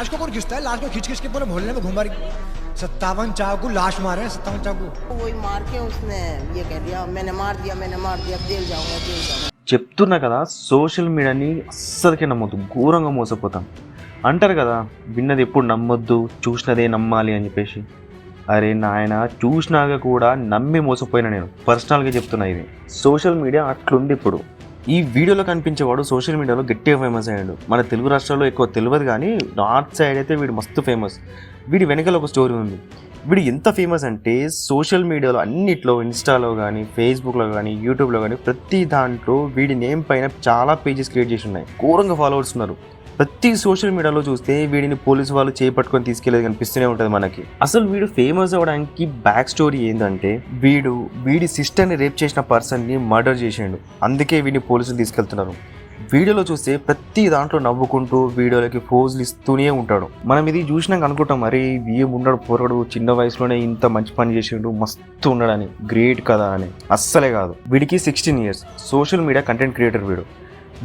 लाश को कौन खींचता है? लाश को खींच खींच के पूरे मोहल्ले में घुमा रही। 57 चाकू लाश मारे हैं, 57 चाकू। वही मार के उसने ये कह दिया मैंने मार दिया, जेल जाऊंगा। చెప్తున్నా కదా, సోషల్ మీడియాని అస్సలకే నమ్మొద్దు, ఘోరంగా మోసపోతాం. అంటారు కదా, విన్నది ఎప్పుడు నమ్మొద్దు, చూసినదే నమ్మాలి అని చెప్పేసి. అరే నాయన, చూసినాక కూడా నమ్మి మోసపోయినా నేను. పర్సనల్గా చెప్తున్నా, ఇది సోషల్ మీడియా అట్లుంది ఇప్పుడు. ఈ వీడియోలో కనిపించేవాడు సోషల్ మీడియాలో గట్టిగా ఫేమస్ అయ్యాడు. మన తెలుగు రాష్ట్రాల్లో ఎక్కువ తెలియదు, కానీ నార్త్ సైడ్ అయితే వీడు మస్తు ఫేమస్. వీడి వెనకాల ఒక స్టోరీ ఉంది. వీడు ఎంత ఫేమస్ అంటే సోషల్ మీడియాలో అన్నిట్లో, ఇన్స్టాలో కానీ, ఫేస్బుక్లో కానీ, యూట్యూబ్లో కానీ ప్రతి దాంట్లో వీడి నేమ్ పైన చాలా పేజెస్ క్రియేట్ చేసి ఉన్నాయి. ఘోరంగా ఫాలోవర్స్ ఉన్నారు. ప్రతి సోషల్ మీడియాలో చూస్తే వీడిని పోలీసు వాళ్ళు చేపట్టుకొని తీసుకెళ్ళేది కనిపిస్తూనే ఉంటుంది మనకి. అసలు వీడు ఫేమస్ అవ్వడానికి బ్యాక్ స్టోరీ ఏంటంటే, వీడి సిస్టర్ని రేప్ చేసిన పర్సన్ని మర్డర్ చేసాడు. అందుకే వీడిని పోలీసులు తీసుకెళ్తున్నారు. వీడియోలో చూస్తే ప్రతి దాంట్లో నవ్వుకుంటూ వీడియోలకి పోజులు ఇస్తూనే ఉంటాడు. మనం ఇది చూసినాక అనుకుంటాం, మరి వీఎం ఉన్నాడు పోరాడు, చిన్న వయసులోనే ఇంత మంచి పని చేసిండు, మస్తు ఉన్నాడని, గ్రేట్ కదా అని. అస్సలే కాదు. వీడికి 16 years. Social media content creator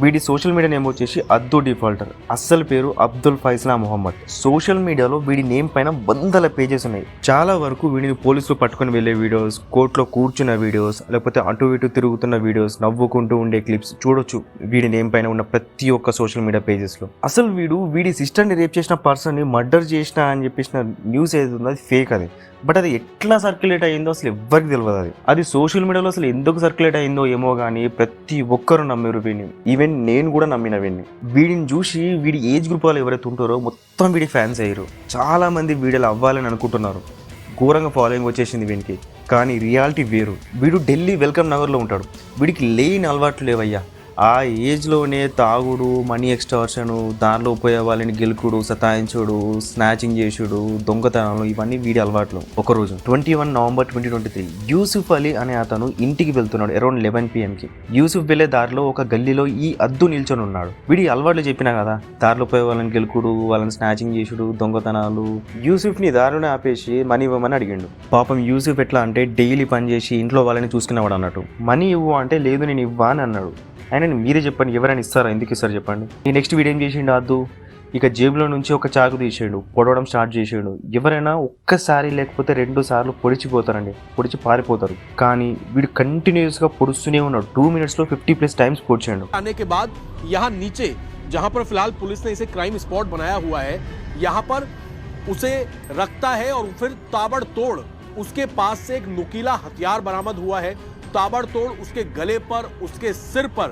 వీడి సోషల్ మీడియా నేమ్ వచ్చేసి అద్దు డిఫాల్టర్. అస్సలు పేరు అబ్దుల్ ఫైస్లా మొహమ్మద్. సోషల్ మీడియాలో వీడి నేమ్ పైన 100 పేజెస్ ఉన్నాయి. చాలా వరకు వీడిని పోలీసులు పట్టుకొని వెళ్ళే వీడియోస్, కోర్టులో కూర్చున్న వీడియోస్, లేకపోతే అటు ఇటు తిరుగుతున్న వీడియోస్, నవ్వుకుంటూ ఉండే క్లిప్స్ చూడొచ్చు వీడి నేమ్ పైన ఉన్న ప్రతి ఒక్క సోషల్ మీడియా పేజెస్లో. అసలు వీడి సిస్టర్ని రేప్ చేసిన పర్సన్ని మర్డర్ చేసిన అని చెప్పేసిన న్యూస్ ఏది ఉందో అది ఫేక్. అది బట్ అది ఎట్లా సర్క్యులేట్ అయ్యిందో అసలు ఎవ్వరికి తెలియదు. అది సోషల్ మీడియాలో అసలు ఎందుకు సర్క్యులేట్ అయ్యిందో ఏమో కానీ ప్రతి ఒక్కరు నమ్మారు వీడిని. ఈవెన్ నేను కూడా నమ్మిన వీడిని చూసి వీడి ఏజ్ గ్రూప్ వాళ్ళు ఎవరైతే ఉంటారో మొత్తం వీడి ఫ్యాన్స్ అయ్యారు. చాలా మంది వీడియోలు అవ్వాలని అనుకుంటున్నారు. ఘోరంగా ఫాలోయింగ్ వచ్చేసింది వీడికి. కానీ రియాలిటీ వేరు. వీడు ఢిల్లీ వెల్కమ్ నగర్లో ఉంటాడు. వీడికి లేని అలవాట్లు లేవయ్యా. ఆ ఏజ్లోనే తాగుడు, మనీ ఎక్స్టార్షన్, దారిలో పోయే వాళ్ళని గెలుకుడు, సతాయించుడు, స్నాచింగ్ చేసుడు, దొంగతనాలు, ఇవన్నీ వీడి అలవాట్లు. ఒకరోజు 21 November 2023 యూసుఫ్ అలీ అనే అతను ఇంటికి వెళ్తున్నాడు అరౌండ్ 11 PM. యూసుఫ్ వెళ్ళే దారిలో ఒక గల్లీలో ఈ అద్దు నిల్చొని ఉన్నాడు. వీడి అలవాట్లు చెప్పినా కదా, దారిలో పోయే వాళ్ళని గెలుకుడు, వాళ్ళని స్నాచింగ్ చేసుడు, దొంగతనాలు. యూసుఫ్ని దారిలోనే ఆపేసి మనీ ఇవ్వమని అడిగిండు. పాపం యూసుఫ్ ఎట్లా అంటే డైలీ పని చేసి ఇంట్లో వాళ్ళని చూసుకునేవాడు అన్నట్టు. మనీ ఇవ్వు అంటే లేదు నేను ఇవ్వా అని అన్నాడు. ఆయన మీరే చెప్పండి, ఎవరైనా ఇస్తారా? ఎందుకు ఇస్తారు చెప్పండి. ఈ నెక్స్ట్ వీడియో ఏం చేసిండు అద్దు, ఇక జేబులో నుంచి ఒక చాకు తీసాడు, పొడవడం స్టార్ట్ చేసాడు. ఎవరైనా ఒక్కసారి లేకపోతే 2 సార్లు పొడిచిపోతారండి, పొడిచి పారిపోతారు. కానీ వీడు కంటిన్యూస్గా పొడుస్తూనే ఉన్నాడు. 2 minutes లో 50+ times పొడిచాడు. आने के बाद यहाँ नीचे जहाँ पर फिलहाल पुलिस ने इसे क्राइम स्पॉट बनाया हुआ है, यहाँ पर उसे रखता है और फिर ताबड़तोड़ उसके पास से एक नुकीला हथियार बरामद हुआ है. ताबड़तोड़ उसके गले पर, उसके सिर पर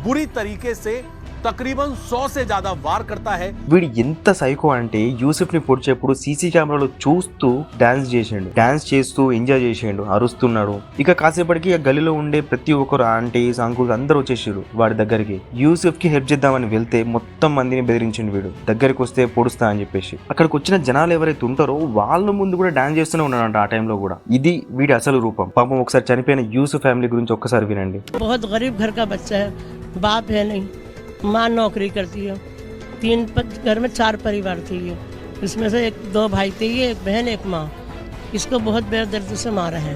बुरी तरीके से तकरीबन 100 से ज्यादा वार करता है. వీడు ఎంత సైకో అంటే యూసుఫ్ని పొడిచేప్పుడు సీసీ కెమెరాలో చూస్తూ డాన్స్ చేస్తూ ఎంజాయ్ చేసాడు, అరుస్తున్నాడు. ఇక కాసేపటికి ఆ గల్లీలో ఉండే ప్రతి ఒక్కరు ఆంటీస్, అంకుల్స్ అందరూ వచ్చేసారు వాడి దగ్గరికి. యూసుఫ్కి హెల్ప్ చేద్దామని వెళ్తే మొత్తం మందిని బెదిరించిండు వీడు. దగ్గరికి వస్తే పొడుస్తా అని చెప్పేసి. అక్కడికి వచ్చిన జనాలు ఎవరైతే ఉంటారో వాళ్ళ ముందు కూడా డాన్స్ చేస్తూనే ఉన్నాడంట ఆ టైంలో కూడా. ఇది వీడి అసలు రూపం. పాపం ఒకసారి చనిపోయిన యూసుఫ్ ఫ్యామిలీ గురించి ఒక్కసారి వినండి. बहुत गरीब घर का बच्चा है, बाप है नहीं, माँ नौकरी करती है, 3 घर में 4 परिवार थे ये, इसमें से 2 भाई थे, ये 1 बहन 1 माँ. इसको बहुत बेदर्द से मारा है.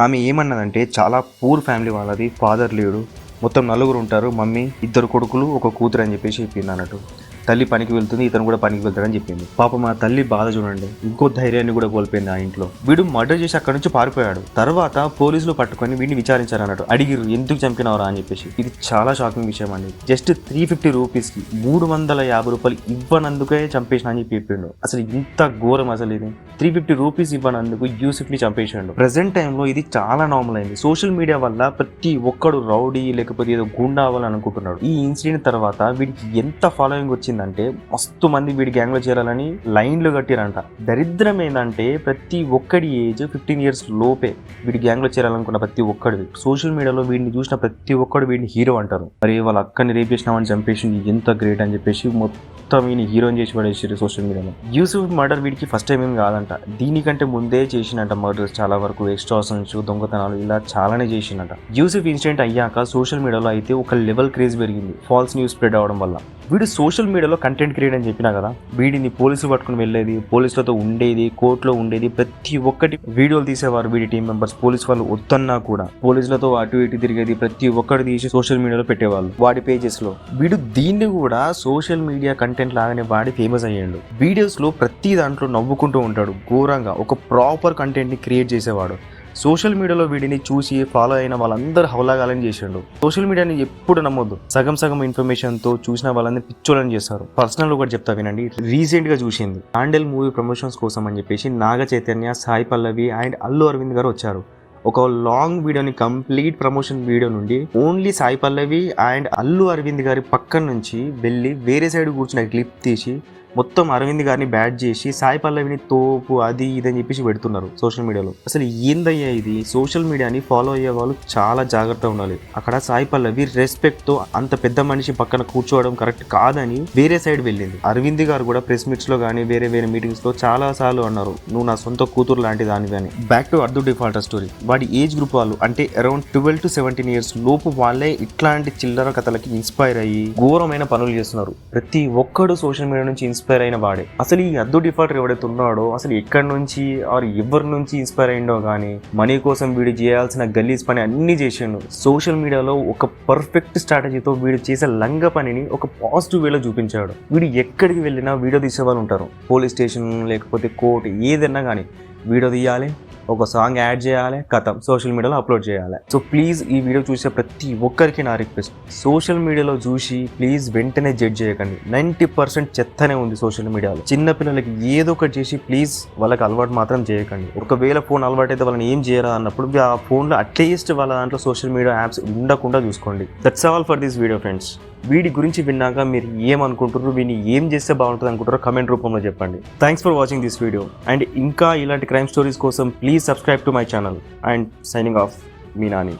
ఆమె ఏమన్నదంటే చాలా పూర్ ఫ్యామిలీ వాళ్ళది, ఫాదర్ లేడు, మొత్తం 4 ఉంటారు, మమ్మీ, 2 కొడుకులు, 1 కూతురు అని చెప్పేసి చెప్పింది అన్నట్టు. తల్లి పనికి వెళ్తుంది, ఇతను కూడా పనికి వెళ్తాడని చెప్పింది. పాపం ఆ తల్లి బాధ చూడండి, ఇంకో ధైర్యాన్ని కూడా కోల్పోయింది ఆ ఇంట్లో. వీడు మర్డర్ చేసి అక్కడి నుంచి పారిపోయాడు. తర్వాత పోలీసులు పట్టుకొని వీడిని విచారించారు అన్నట్టు. అడిగిరు ఎందుకు చంపినవరా అని చెప్పేసి. ఇది చాలా షాకింగ్ విషయం అండి. జస్ట్ 350 రూపీస్కి 350 రూపాయలు ఇవ్వనందుకే చంపేసిన అని చెప్పిండు. అసలు ఇంత ఘోరం అసలు ఇది. 350 రూపీస్ ఇవ్వనందుకు యూసుఫ్ని చంపేసాడు. ప్రెసెంట్ టైంలో ఇది చాలా నార్మల్ అయింది. సోషల్ మీడియా వల్ల ప్రతి ఒక్కడు రౌడీ లేకపోతే ఏదో గుండా అవ్వాలని అనుకుంటున్నాడు. ఈ ఇన్సిడెంట్ తర్వాత వీడికి ఎంత ఫాలోయింగ్ వచ్చిందంటే మస్తు మంది వీడి గ్యాంగ్ లో చేరాలని లైన్లు కట్టిరంట. దరిద్రం ఏంటంటే ప్రతి ఒక్కడి ఏజ్ 15 years లోపే వీడి గ్యాంగ్ లో చేరాలనుకున్న ప్రతి ఒక్కడిది. సోషల్ మీడియాలో వీడిని చూసిన ప్రతి ఒక్కడు వీడిని హీరో అంటారు. మరి వాళ్ళ అక్కని రేప్ చేసినామని చంపేసి ఎంత గ్రేట్ అని చెప్పేసి మొత్తం వీడిని హీరోని చేసి పడేసారు సోషల్ మీడియాలో. యూసుఫ్ మర్డర్ వీడికి ఫస్ట్ టైం ఏం కాదంట. దీనికంటే ముందే చేసినట్ట మర్డర్స్ చాలా వరకు, ఎక్స్టార్షన్స్, దొంగతనాలు ఇలా చాలానే చేసినట్ట. యూసుఫ్ ఇన్సిడెంట్ అయ్యాక సోషల్ మీడియాలో అయితే ఒక లెవెల్ క్రేజ్ పెరిగింది ఫాల్స్ న్యూస్ స్ప్రెడ్ అవడం వల్ల. వీడు సోషల్ మీడియాలో కంటెంట్ క్రియేట్ అని చెప్పినా కదా, వీడిని పోలీసులు పట్టుకుని వెళ్ళేది, పోలీసులతో ఉండేది, కోర్టులో ఉండేది, ప్రతి ఒక్కటి వీడియోలు తీసేవారు వీడి టీం మెంబర్స్. పోలీసు వాళ్ళు వద్దన్నా కూడా పోలీసులతో అటు ఇటు తిరిగేది, ప్రతి ఒక్కటి తీసి సోషల్ మీడియాలో పెట్టేవాళ్ళు వాడి పేజెస్ లో. వీడు దీన్ని కూడా సోషల్ మీడియా కంటెంట్ లాగానే వాడి ఫేమస్ అయ్యాడు. వీడియోస్ లో ప్రతి దాంట్లో నవ్వుకుంటూ ఉంటాడు, ఘోరంగా ఒక ప్రాపర్ కంటెంట్ ని క్రియేట్ చేసేవాడు. సోషల్ మీడియాలో వీడిని చూసి ఫాలో అయిన వాళ్ళందరూ హౌలాగాలని చేసిండు. సోషల్ మీడియాని ఎప్పుడు నమ్మొద్దు. సగం ఇన్ఫర్మేషన్తో చూసిన వాళ్ళని పిచ్చోలని చేస్తారు. పర్సనల్ ఒకటి చెప్తా వినండి. రీసెంట్ గా చూసింది ఆండల్ మూవీ ప్రమోషన్స్ కోసం అని చెప్పేసి నాగ చైతన్య, సాయి పల్లవి అండ్ అల్లు అరవింద్ గారు వచ్చారు. ఒక లాంగ్ వీడియోని కంప్లీట్ ప్రమోషన్ వీడియో నుండి ఓన్లీ సాయి పల్లవి అండ్ అల్లు అరవింద్ గారి పక్కన నుంచి వెళ్ళి వేరే సైడ్ కూర్చున్న క్లిప్ తీసి మొత్తం అరవింద్ గారిని బ్యాట్ చేసి సాయి పల్లవిని తోపు అది ఇదని చెప్పేసి పెడుతున్నారు సోషల్ మీడియాలో. అసలు ఏందయ్యా ఇది? సోషల్ మీడియాని ఫాలో అయ్యే వాళ్ళు చాలా జాగ్రత్తగా ఉండాలి. అక్కడ సాయి పల్లవి రెస్పెక్ట్ తో అంత పెద్ద మనిషి పక్కన కూర్చోవడం కరెక్ట్ కాదని వేరే సైడ్ వెళ్ళింది. అరవింద్ గారు కూడా ప్రెస్ మీట్స్ లో కానీ వేరే మీటింగ్స్ లో చాలా సార్లు అన్నారు, నువ్వు నా సొంత కూతురు లాంటి దానివి అని. బ్యాక్ టు అర్ధు డిఫాల్టర్ స్టోరీ. వాడి ఏజ్ గ్రూప్ వాళ్ళు అంటే అరౌండ్ 12 to 17 years లోపు వాళ్ళే ఇట్లాంటి చిల్లర కథలకి ఇన్స్పైర్ అయ్యి ఘోరమైన పనులు చేస్తున్నారు. ప్రతి ఒక్కడు సోషల్ మీడియా నుంచి ఇన్స్పైర్ అయిన వాడే. అసలు ఈ అర్ధు డిఫాల్టర్ ఎవడైతే ఉన్నాడో అసలు ఎక్కడి నుంచి ఆర్ ఎవరి నుంచి ఇన్స్పైర్ అయిండో కానీ మనీ కోసం వీడు చేయాల్సిన గలీజ్ పని అన్ని చేసిండు. సోషల్ మీడియాలో ఒక పర్ఫెక్ట్ స్ట్రాటజీతో వీడు చేసే లంగ పనిని ఒక పాజిటివ్ వేలో చూపించాడు. వీడు ఎక్కడికి వెళ్ళినా వీడియో తీసే వాళ్ళు ఉంటారు. పోలీస్ స్టేషన్ లేకపోతే కోర్టు ఏదైనా కానీ వీడియో తీయాలి, ఒక సాంగ్ యాడ్ చేయాలి, కథం సోషల్ మీడియాలో అప్లోడ్ చేయాలి. సో ప్లీజ్ ఈ వీడియో చూసే ప్రతి ఒక్కరికి నా రిక్వెస్ట్, సోషల్ మీడియాలో చూసి ప్లీజ్ వెంటనే జడ్జ్ చేయకండి. 90% చెత్తనే ఉంది సోషల్ మీడియాలో. చిన్న పిల్లలకి ఏదో ఒకటి చేసి ప్లీజ్ వాళ్ళకి అలవాటు మాత్రం చేయకండి. ఒకవేళ ఫోన్ అలవాటు అయితే వాళ్ళని ఏం చేయరా అన్నప్పుడు ఆ ఫోన్లో అట్లీస్ట్ వాళ్ళ దాంట్లో సోషల్ మీడియా యాప్స్ ఉండకుండా చూసుకోండి. That's all for this video friends. వీడి గురించి విన్నాక మీరు ఏమనుకుంటారు, వీడిని ఏం చేస్తే బాగుంటుంది అనుకుంటారో కమెంట్ రూపంలో చెప్పండి. Thanks for watching this video and ఇంకా ఇలాంటి క్రైమ్ స్టోరీస్ కోసం please subscribe to my channel and signing off me Nani.